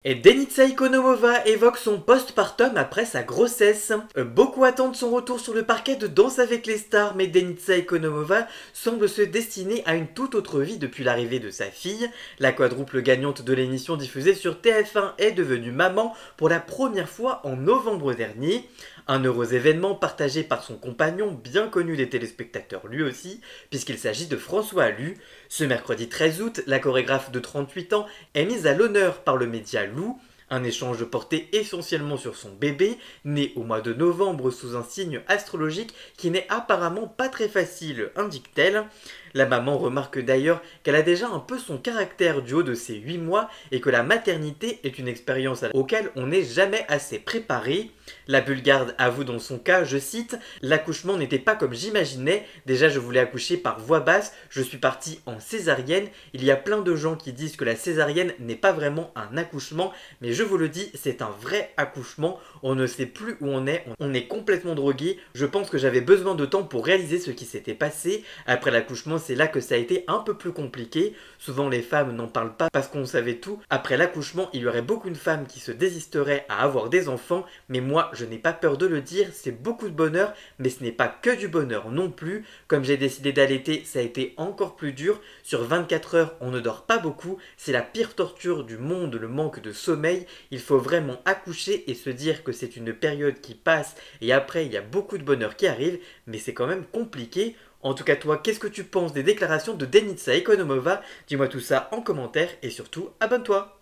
Et Denitsa Ikonomova évoque son postpartum après sa grossesse. Beaucoup attendent son retour sur le parquet de Danse avec les stars, mais Denitsa Ikonomova semble se destiner à une toute autre vie depuis l'arrivée de sa fille. La quadruple gagnante de l'émission diffusée sur TF1 est devenue maman pour la première fois en novembre dernier. Un heureux événement partagé par son compagnon, bien connu des téléspectateurs lui aussi, puisqu'il s'agit de François Allu. Ce mercredi 13 août, la chorégraphe de 38 ans est mise à l'honneur par le média Lou. Un échange porté essentiellement sur son bébé, né au mois de novembre sous un signe astrologique qui n'est apparemment pas très facile, indique-t-elle. La maman remarque d'ailleurs qu'elle a déjà un peu son caractère du haut de ses 8 mois et que la maternité est une expérience auquel on n'est jamais assez préparé. La Bulgarde avoue dans son cas, je cite, « L'accouchement n'était pas comme j'imaginais, déjà je voulais accoucher par voix basse, je suis partie en césarienne, il y a plein de gens qui disent que la césarienne n'est pas vraiment un accouchement, mais je vous le dis, c'est un vrai accouchement, on ne sait plus où on est complètement drogué, je pense que j'avais besoin de temps pour réaliser ce qui s'était passé, après l'accouchement c'est là que ça a été un peu plus compliqué, souvent les femmes n'en parlent pas parce qu'on savait tout, après l'accouchement il y aurait beaucoup de femmes qui se désisteraient à avoir des enfants, mais moi je n'ai pas peur de le dire, c'est beaucoup de bonheur, mais ce n'est pas que du bonheur non plus. Comme j'ai décidé d'allaiter, ça a été encore plus dur. Sur 24 heures, on ne dort pas beaucoup. C'est la pire torture du monde, le manque de sommeil. Il faut vraiment accoucher et se dire que c'est une période qui passe et après il y a beaucoup de bonheur qui arrive, mais c'est quand même compliqué. En tout cas toi, qu'est-ce que tu penses des déclarations de Denitsa Ikonomova? Dis-moi tout ça en commentaire et surtout abonne-toi.